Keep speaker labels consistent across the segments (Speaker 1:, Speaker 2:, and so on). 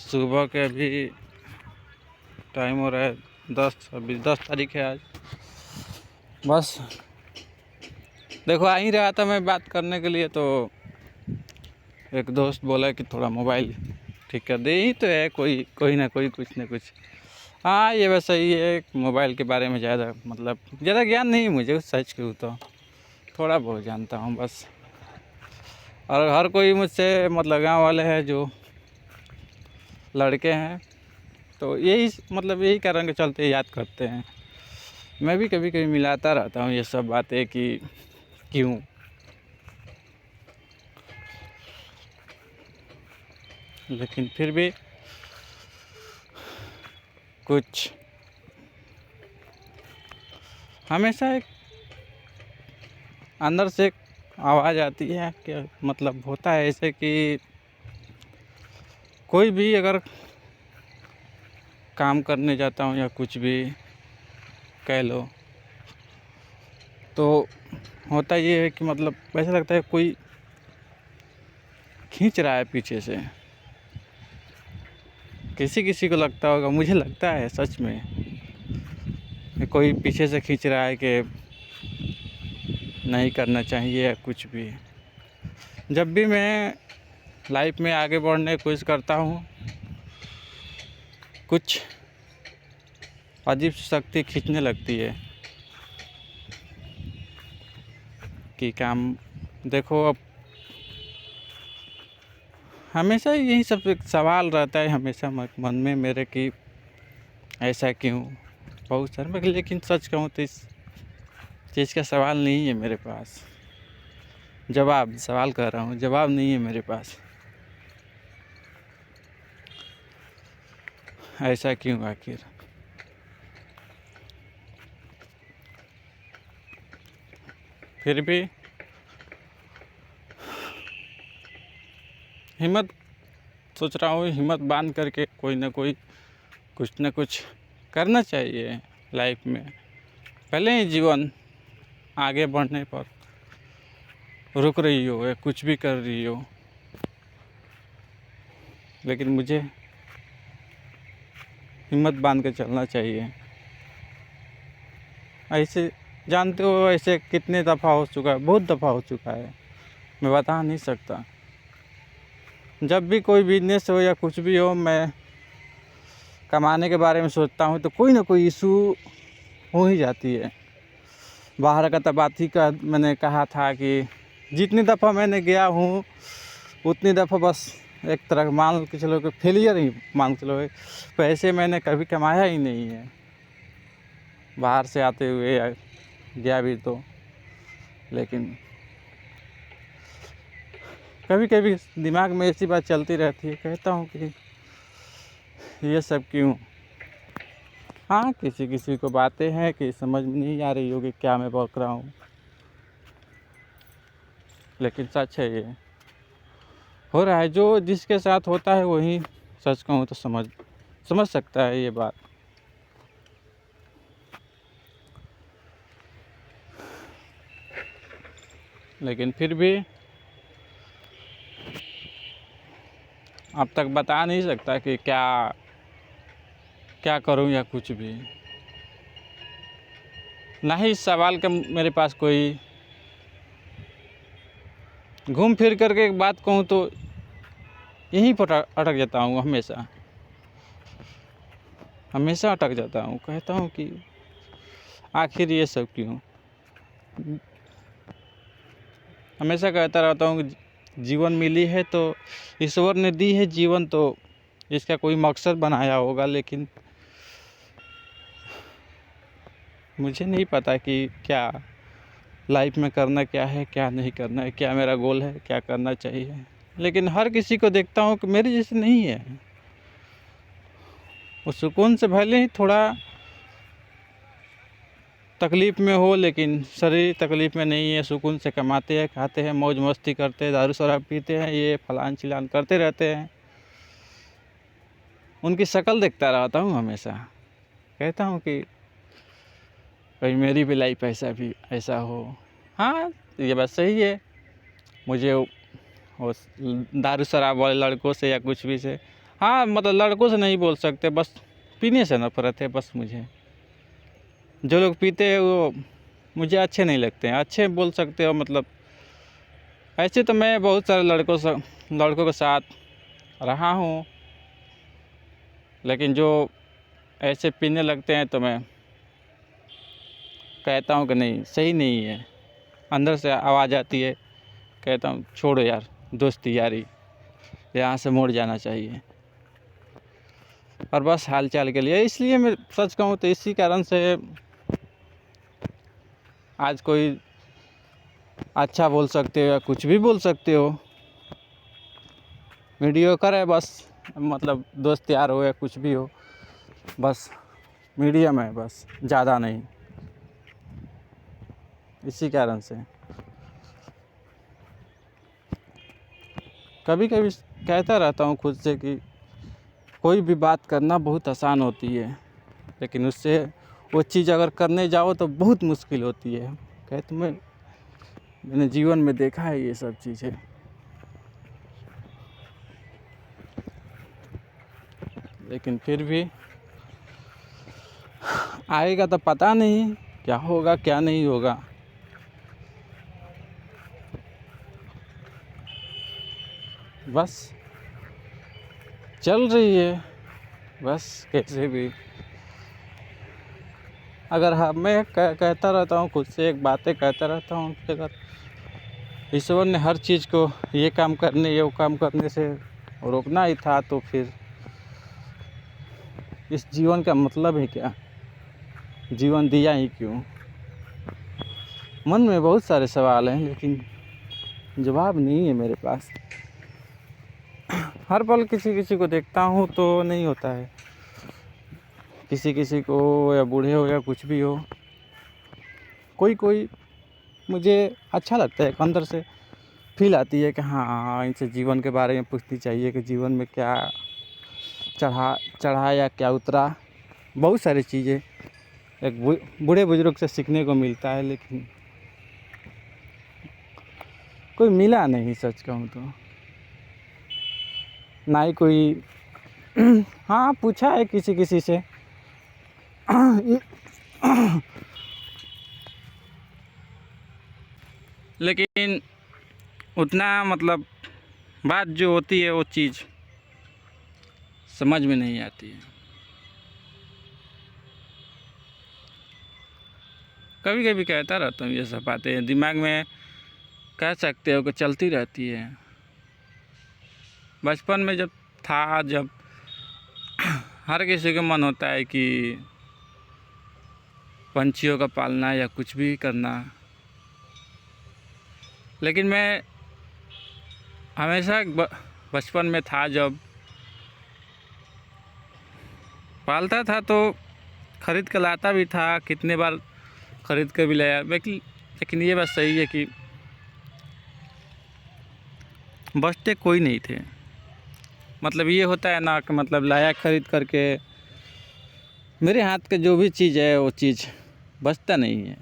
Speaker 1: सुबह के अभी टाइम हो रहा है 10 तारीख है आज। बस देखो आ ही रहा था मैं बात करने के लिए, तो एक दोस्त बोला कि थोड़ा मोबाइल ठीक कर दे। ही तो है, कोई ना कोई कुछ ना कुछ। हाँ, ये बस सही है। मोबाइल के बारे में ज़्यादा ज्ञान नहीं मुझे, सच कहूँ तो थोड़ा बहुत जानता हूँ बस। और हर कोई मुझसे गाँव वाले हैं जो लड़के हैं, तो यही कारण के चलते याद करते हैं। मैं भी कभी कभी मिलाता रहता हूँ ये सब बातें कि क्यों। लेकिन फिर भी कुछ हमेशा एक अंदर से एक आवाज़ आती है कि होता है ऐसे कि कोई भी अगर काम करने जाता हूँ या कुछ भी कह लो, तो होता ये है कि ऐसा लगता है कोई खींच रहा है पीछे से। किसी को लगता होगा, मुझे लगता है सच में कि कोई पीछे से खींच रहा है कि नहीं करना चाहिए या कुछ भी। जब भी मैं लाइफ में आगे बढ़ने की कोशिश करता हूँ, कुछ अजीब शक्ति खींचने लगती है कि काम। देखो, अब हमेशा यही सब एक सवाल रहता है हमेशा मन में मेरे कि ऐसा क्यों, बहुत सारे। लेकिन सच कहूँ तो इस चीज़ का सवाल नहीं है मेरे पास। सवाल कर रहा हूँ, जवाब नहीं है मेरे पास। ऐसा क्यों आखिर? फिर भी सोच रहा हूँ हिम्मत बांध करके कोई ना कोई कुछ ना कुछ करना चाहिए लाइफ में। पहले ही जीवन आगे बढ़ने पर रुक रही हो या कुछ भी कर रही हो, लेकिन मुझे हिम्मत बांध के चलना चाहिए। ऐसे जानते हो, ऐसे कितने दफ़ा हो चुका है, बहुत दफ़ा हो चुका है, मैं बता नहीं सकता। जब भी कोई बिजनेस हो या कुछ भी हो, मैं कमाने के बारे में सोचता हूँ तो कोई ना कोई इशू हो ही जाती है। बाहर का तबाती का मैंने कहा था कि जितनी दफ़ा मैंने गया हूँ उतनी दफ़ा बस एक तरह मान के चलो कि फेलियर ही मान के चलो। पैसे मैंने कभी कमाया ही नहीं है बाहर से आते हुए या गया भी तो। लेकिन कभी कभी दिमाग में ऐसी बात चलती रहती है, कहता हूँ कि ये सब क्यों। हाँ, किसी को बातें हैं कि समझ में नहीं आ रही होगी क्या मैं बक रहा हूँ, लेकिन सच है, ये हो रहा है। जो जिसके साथ होता है वही सच कहूँ तो समझ सकता है ये बात। लेकिन फिर भी अब तक बता नहीं सकता कि क्या करूं या कुछ भी। ना ही इस सवाल का मेरे पास कोई घूम फिर करके एक बात कहूं तो यहीं पर अटक जाता हूं। हमेशा अटक जाता हूं। कहता हूं कि आखिर ये सब क्यों। हमेशा कहता रहता हूं कि जीवन मिली है तो ईश्वर ने दी है जीवन, तो इसका कोई मकसद बनाया होगा। लेकिन मुझे नहीं पता कि क्या लाइफ में करना क्या है, क्या नहीं करना है, क्या मेरा गोल है, क्या करना चाहिए। लेकिन हर किसी को देखता हूँ कि मेरे जैसे नहीं है। वो सुकून से भले ही थोड़ा तकलीफ़ में हो, लेकिन शरीर तकलीफ़ में नहीं है। सुकून से कमाते हैं, खाते हैं, मौज मस्ती करते हैं, दारू शराब पीते हैं, ये फलान चिलान करते रहते हैं। उनकी शक्ल देखता रहता हूँ हमेशा। कहता हूँ कि भाई मेरी भी लाइफ ऐसा हो। हाँ, ये बात सही है। मुझे वो दारू शराब वाले लड़कों से या कुछ भी से हाँ मतलब लड़कों से नहीं बोल सकते, बस पीने से नफरत है बस मुझे। जो लोग पीते हैं वो मुझे अच्छे नहीं लगते हैं। अच्छे बोल सकते हो मतलब, ऐसे तो मैं बहुत सारे लड़कों के साथ रहा हूँ, लेकिन जो ऐसे पीने लगते हैं तो मैं कहता हूँ कि नहीं, सही नहीं है। अंदर से आवाज़ आती है, कहता हूँ छोड़ो यार, दोस्ती यारी यहाँ से मुड़ जाना चाहिए। और बस हाल चाल के लिए, इसलिए मैं सच कहूँ तो इसी कारण से आज कोई अच्छा बोल सकते हो या कुछ भी बोल सकते हो, मीडियोकर है बस। मतलब दोस्त यार हो या कुछ भी हो, बस मीडियम है बस, ज़्यादा नहीं। इसी कारण से कभी कभी कहता रहता हूँ खुद से कि कोई भी बात करना बहुत आसान होती है, लेकिन उससे वो चीज़ अगर करने जाओ तो बहुत मुश्किल होती है। मैंने जीवन में देखा है ये सब चीज़ें। लेकिन फिर भी आएगा तो पता नहीं क्या होगा क्या नहीं होगा। बस चल रही है बस, कैसे भी। अगर हाँ, मैं कहता रहता हूँ खुद से, एक बातें कहता रहता हूँ कि अगर ईश्वर ने हर चीज़ को ये काम करने से रोकना ही था तो फिर इस जीवन का मतलब है क्या, जीवन दिया ही क्यों। मन में बहुत सारे सवाल हैं लेकिन जवाब नहीं है मेरे पास। हर पल किसी किसी को देखता हूँ तो नहीं होता है, किसी किसी को, या बूढ़े हो या कुछ भी हो, कोई कोई मुझे अच्छा लगता है। अंदर से फील आती है कि हाँ, इनसे जीवन के बारे में पूछनी चाहिए कि जीवन में क्या चढ़ा या क्या उतरा। बहुत सारी चीज़ें एक बूढ़े बुजुर्ग से सीखने को मिलता है, लेकिन कोई मिला नहीं सच कहूँ तो, ना ही कोई। हाँ पूछा है किसी किसी से लेकिन उतना मतलब बात जो होती है वो चीज़ समझ में नहीं आती है। कभी कभी कहता रहता हूँ ये सब बातें, दिमाग में कह सकते हो कि चलती रहती है। बचपन में जब था, जब हर किसी का मन होता है कि पंछियों का पालना या कुछ भी करना, लेकिन मैं हमेशा बचपन में था जब पालता था तो ख़रीद कर लाता भी था, कितने बार ख़रीद कर भी लाया। लेकिन ये बात सही है कि बचते कोई नहीं थे। मतलब ये होता है ना कि मतलब लाया ख़रीद करके, मेरे हाथ का जो भी चीज़ है वो चीज़ बचता नहीं है।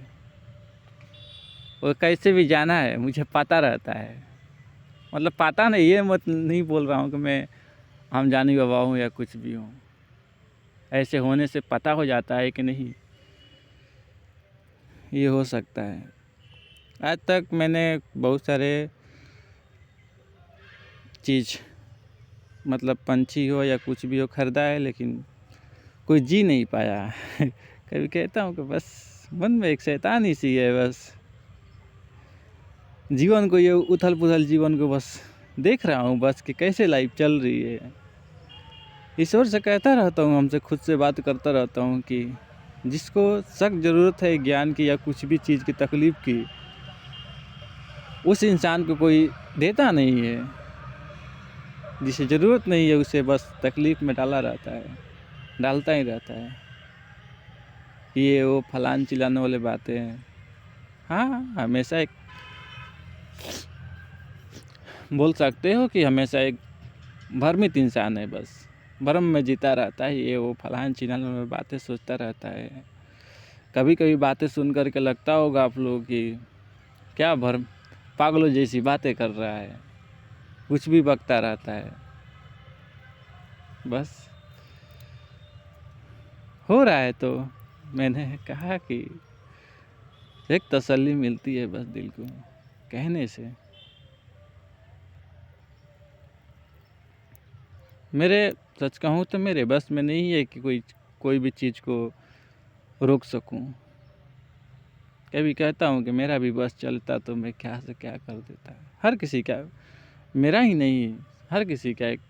Speaker 1: वो कैसे भी जाना है मुझे पता रहता है। मतलब पता नहीं, ये मत नहीं बोल रहा हूँ कि मैं हम जानी बाबा हूँ या कुछ भी हूँ। ऐसे होने से पता हो जाता है कि नहीं, ये हो सकता है। आज तक मैंने बहुत सारे चीज़, मतलब पंछी हो या कुछ भी हो, ख़रीदा है, लेकिन कोई जी नहीं पाया। कभी कहता हूँ कि बस मन में एक शैतानी सी है, बस जीवन को, ये उथल पुथल जीवन को बस देख रहा हूँ बस कि कैसे लाइफ चल रही है। ईश्वर से कहता रहता हूँ, हमसे खुद से बात करता रहता हूँ कि जिसको सख्त ज़रूरत है ज्ञान की या कुछ भी चीज़ की तकलीफ़ की, उस इंसान को कोई देता नहीं है। जिसे ज़रूरत नहीं है उसे बस तकलीफ़ में डालता ही रहता है। ये वो फलान चिल्लाने वाले बातें हैं। हाँ, हमेशा एक बोल सकते हो कि हमेशा एक भ्रमित इंसान है, बस भ्रम में जीता रहता है। ये वो फलान चिल्लाने वाली बातें सोचता रहता है। कभी कभी बातें सुन कर के लगता होगा आप लोगों की क्या पागलों जैसी बातें कर रहा है, कुछ भी बकता रहता है। बस हो रहा है तो मैंने कहा कि एक तसल्ली मिलती है बस दिल को कहने से। मेरे सच कहूँ तो मेरे बस में नहीं है कि कोई भी चीज़ को रोक सकूं। कभी कहता हूँ कि मेरा भी बस चलता तो मैं क्या से क्या कर देता। हर किसी का, मेरा ही नहीं, हर किसी का एक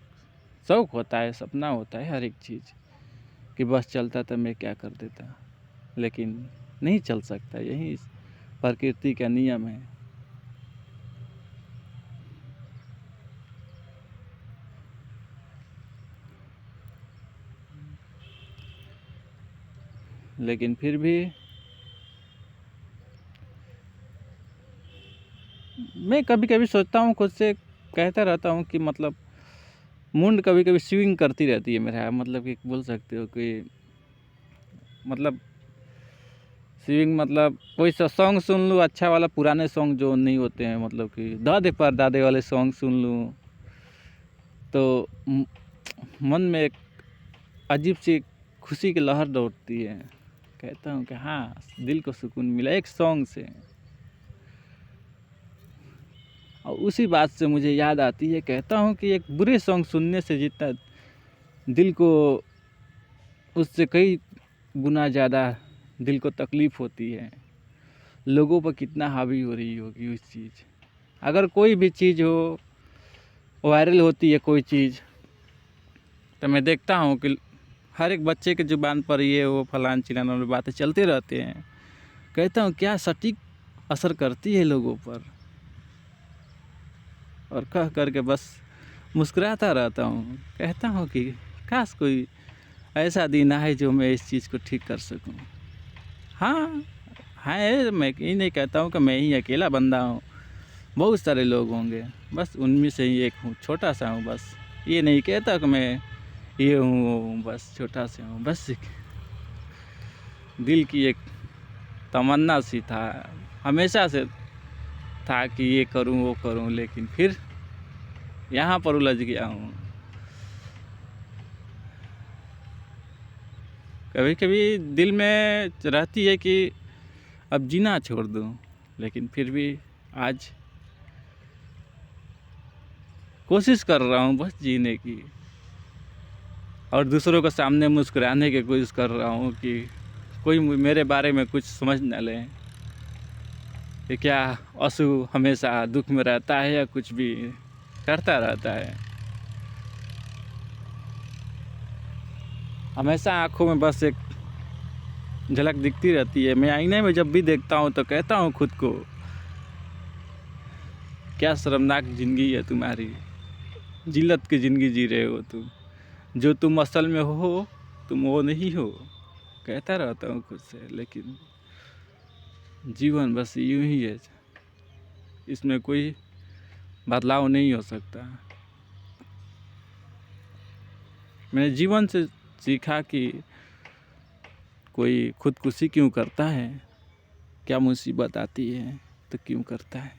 Speaker 1: शौक़ होता है, सपना होता है हर एक चीज़ कि बस चलता तो मैं क्या कर देता, लेकिन नहीं चल सकता। यही प्रकृति का नियम है। लेकिन फिर भी मैं कभी कभी सोचता हूँ, खुद से कहता रहता हूँ कि मतलब मुंड कभी कभी स्विंग करती रहती है मेरा, मतलब कि बोल सकते हो कि मतलब स्विंग, मतलब कोई सा सॉन्ग सुन लूँ अच्छा वाला, पुराने सॉन्ग जो नहीं होते हैं, मतलब कि दादे पर दादे वाले सॉन्ग सुन लूँ तो मन में एक अजीब सी खुशी की लहर दौड़ती है। कहता हूँ कि हाँ, दिल को सुकून मिला एक सॉन्ग से। और उसी बात से मुझे याद आती है, कहता हूँ कि एक बुरे सॉन्ग सुनने से जितना दिल को, उससे कई गुना ज़्यादा दिल को तकलीफ़ होती है। लोगों पर कितना हावी हो रही होगी उस चीज़। अगर कोई भी चीज़ हो, वायरल होती है कोई चीज़, तो मैं देखता हूँ कि हर एक बच्चे के ज़ुबान पर ये वो फलान चिलान वाली बातें चलते रहते हैं। कहता हूँ क्या सटीक असर करती है लोगों पर, और कह करके बस मुस्कुराता रहता हूँ। कहता हूँ कि काश कोई ऐसा दिन आए जो मैं इस चीज़ को ठीक कर सकूँ। हाँ है, मैं ये नहीं कहता हूँ कि मैं ही अकेला बंदा हूँ, बहुत सारे लोग होंगे, बस उनमें से ही एक हूँ, छोटा सा हूँ। बस ये नहीं कहता कि मैं ये हूँ, बस छोटा सा हूँ। बस एक दिल की एक तमन्ना सी था, हमेशा से था कि ये करूँ वो करूँ, लेकिन फिर यहाँ पर उलझ गया हूँ। कभी कभी दिल में रहती है कि अब जीना छोड़ दूँ, लेकिन फिर भी आज कोशिश कर रहा हूँ बस जीने की, और दूसरों के सामने मुस्कुराने की कोशिश कर रहा हूँ कि कोई मेरे बारे में कुछ समझ न ले कि क्या आंसू हमेशा दुख में रहता है या कुछ भी करता रहता है। हमेशा आँखों में बस एक झलक दिखती रहती है। मैं आईने में जब भी देखता हूँ तो कहता हूँ खुद को, क्या शर्मनाक ज़िंदगी है तुम्हारी, जिल्लत की ज़िंदगी जी रहे हो तुम, जो तुम असल में हो तुम वो नहीं हो। कहता रहता हूँ खुद से, लेकिन जीवन बस यूं ही है, इसमें कोई बदलाव नहीं हो सकता। मैंने जीवन से सीखा कि कोई खुदकुशी क्यों करता है, क्या मुसीबत आती है तो क्यों करता है।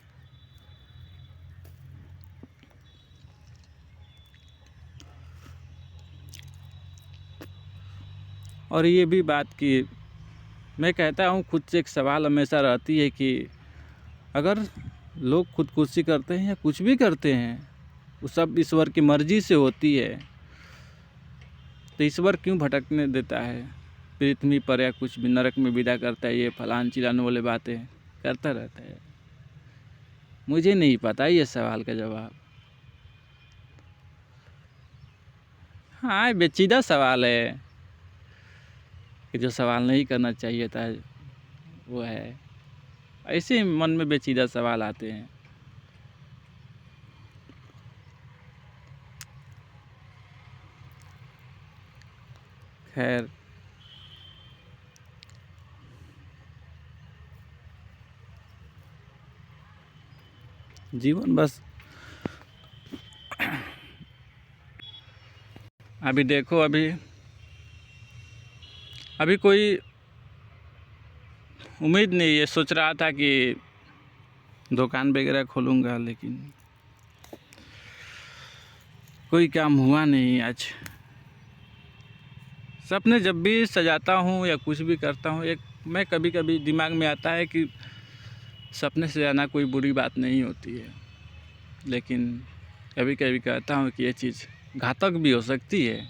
Speaker 1: और ये भी बात कि मैं कहता हूँ, खुद से एक सवाल हमेशा रहती है कि अगर लोग खुदकुशी करते हैं या कुछ भी करते हैं, वो सब ईश्वर की मर्ज़ी से होती है, तो ईश्वर क्यों भटकने देता है पृथ्वी पर, या कुछ भी नरक में विदा करता है, ये फलान चिलान वाले बातें करता रहता है। मुझे नहीं पता ये सवाल का जवाब। हाँ, पेचीदा सवाल है कि जो सवाल नहीं करना चाहिए था वो है। ऐसे ही मन में पेचीदा सवाल आते हैं। खैर, जीवन बस अभी देखो, अभी कोई उम्मीद नहीं है। सोच रहा था कि दुकान वगैरह खोलूँगा, लेकिन कोई काम हुआ नहीं आज। सपने जब भी सजाता हूँ या कुछ भी करता हूँ, एक मैं कभी कभी दिमाग में आता है कि सपने सजाना कोई बुरी बात नहीं होती है, लेकिन कभी कभी कहता हूँ कि ये चीज़ घातक भी हो सकती है।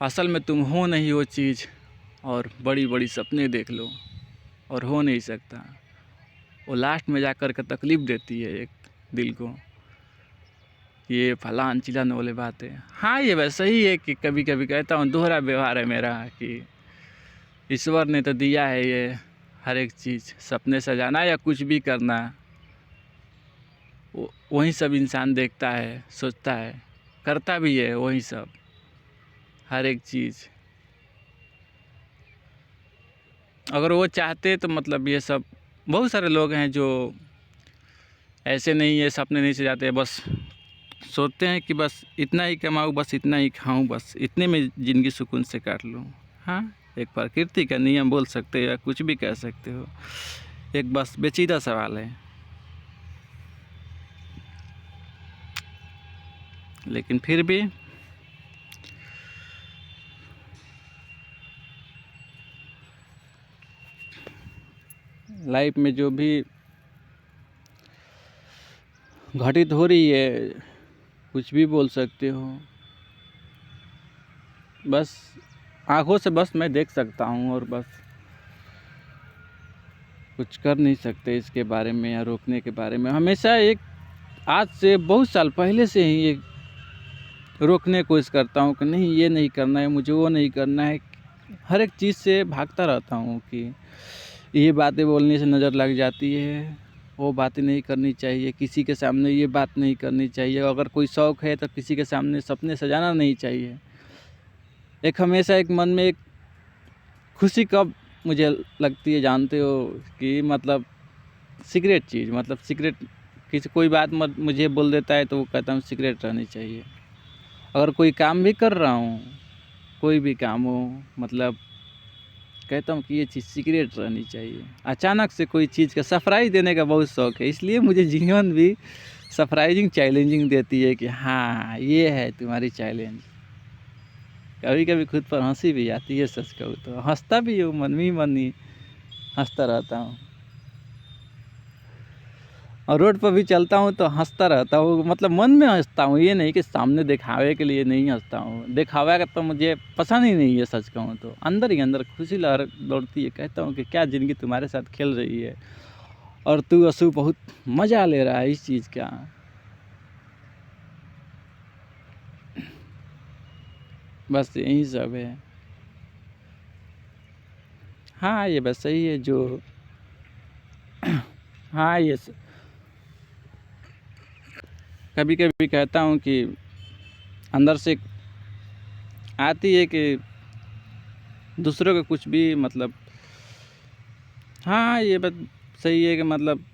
Speaker 1: असल में तुम हो नहीं वो चीज़, और बड़ी बड़ी सपने देख लो और हो नहीं सकता। वो लास्ट में जाकर के तकलीफ़ देती है एक दिल को, ये फलान चिलान वाले बात है। हाँ, ये वैसा ही है कि कभी कभी कहता हूँ दोहरा व्यवहार है मेरा, कि ईश्वर ने तो दिया है ये हर एक चीज़, सपने सजाना या कुछ भी करना, वही सब इंसान देखता है, सोचता है, करता भी है वही सब, हर एक चीज़। अगर वो चाहते तो मतलब ये सब, बहुत सारे लोग हैं जो ऐसे नहीं है, सपने नहीं सजाते, बस सोचते हैं कि बस इतना ही कमाऊँ, बस इतना ही खाऊँ, बस इतने में ज़िंदगी सुकून से काट लूँ। हाँ, एक प्रकृति का नियम बोल सकते हो या कुछ भी कह सकते हो, एक बस पेचीदा सवाल है। लेकिन फिर भी लाइफ में जो भी घटित हो रही है, कुछ भी बोल सकते हो, बस आँखों से बस मैं देख सकता हूँ और बस कुछ कर नहीं सकते इसके बारे में या रोकने के बारे में। हमेशा एक आज से बहुत साल पहले से ही ये रोकने की कोशिश करता हूँ कि नहीं, ये नहीं करना है मुझे, वो नहीं करना है। हर एक चीज़ से भागता रहता हूँ कि ये बातें बोलने से नज़र लग जाती है, वो बातें नहीं करनी चाहिए, किसी के सामने ये बात नहीं करनी चाहिए, अगर कोई शौक़ है तो किसी के सामने सपने सजाना नहीं चाहिए। एक हमेशा एक मन में एक खुशी कब मुझे लगती है जानते हो, कि मतलब सीक्रेट चीज़, मतलब सीक्रेट किसी कोई बात मत मुझे बोल देता है तो वो कहता हूँ सीक्रेट रहनी चाहिए। अगर कोई काम भी कर रहा हूँ, कोई भी काम हो, मतलब कहता हूँ कि ये चीज़ सीक्रेट रहनी चाहिए। अचानक से कोई चीज़ का सरप्राइज़ देने का बहुत शौक़ है, इसलिए मुझे जीवन भी सरप्राइजिंग चैलेंजिंग देती है कि हाँ, ये है तुम्हारी चैलेंज। कभी कभी खुद पर हंसी भी आती है, सच कहूँ तो हंसता भी हूँ, मन ही मन ही हंसता रहता हूँ। और रोड पर भी चलता हूँ तो हंसता रहता हूँ, मतलब मन में हंसता हूँ, ये नहीं कि सामने दिखावे के लिए नहीं हंसता हूँ। दिखावा का तो मुझे पसंद ही नहीं है, सच कहूँ तो अंदर ही अंदर खुशी लहर दौड़ती है। कहता हूँ कि क्या ज़िंदगी तुम्हारे साथ खेल रही है और तू असू बहुत मज़ा ले रहा है इस चीज़ का। बस यही सब है। हाँ, ये बस सही है जो हाँ, ये कभी कभी कहता हूँ कि अंदर से आती है कि दूसरों का कुछ भी मतलब, हाँ, ये बात सही है कि मतलब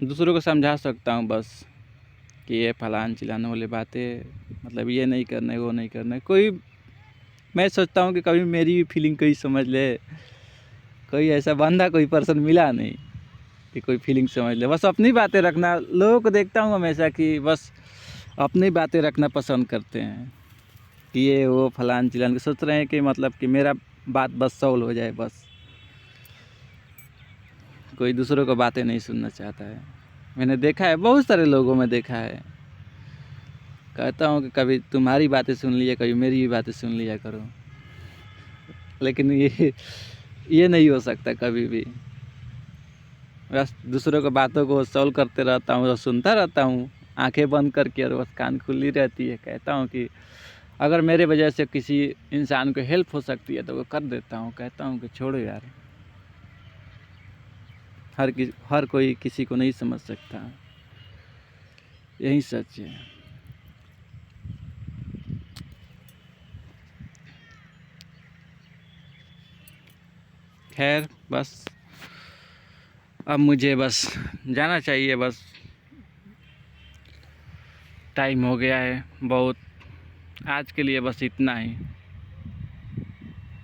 Speaker 1: दूसरों को समझा सकता हूँ बस, कि ये फलान चिलाने वाली बातें, मतलब ये नहीं करना है, वो नहीं करना है। कोई मैं सोचता हूँ कि कभी मेरी भी फीलिंग कोई समझ ले, कोई ऐसा बंदा कोई पर्सन मिला नहीं कि कोई फीलिंग समझ ले। बस अपनी बातें रखना, लोगों को देखता हूँ हमेशा कि बस अपनी बातें रखना पसंद करते हैं, कि ये वो फलान चिलान, सोच रहे हैं कि मतलब कि मेरा बात बस सॉल्व हो जाए, बस कोई दूसरों को बातें नहीं सुनना चाहता है। मैंने देखा है, बहुत सारे लोगों में देखा है। कहता हूँ कि कभी तुम्हारी बातें सुन लिया, कभी मेरी भी बातें सुन लिया करो, लेकिन ये नहीं हो सकता कभी भी। बस दूसरों की बातों को सॉल्व करते रहता हूँ और सुनता रहता हूँ आंखें बंद करके, और बस कान खुली रहती है। कहता हूँ कि अगर मेरे वजह से किसी इंसान को हेल्प हो सकती है तो वो कर देता हूँ। कहता हूँ कि छोड़ो यार, हर कोई किसी को नहीं समझ सकता, यही सच है। खैर, बस अब मुझे बस जाना चाहिए, बस टाइम हो गया है बहुत। आज के लिए बस इतना ही।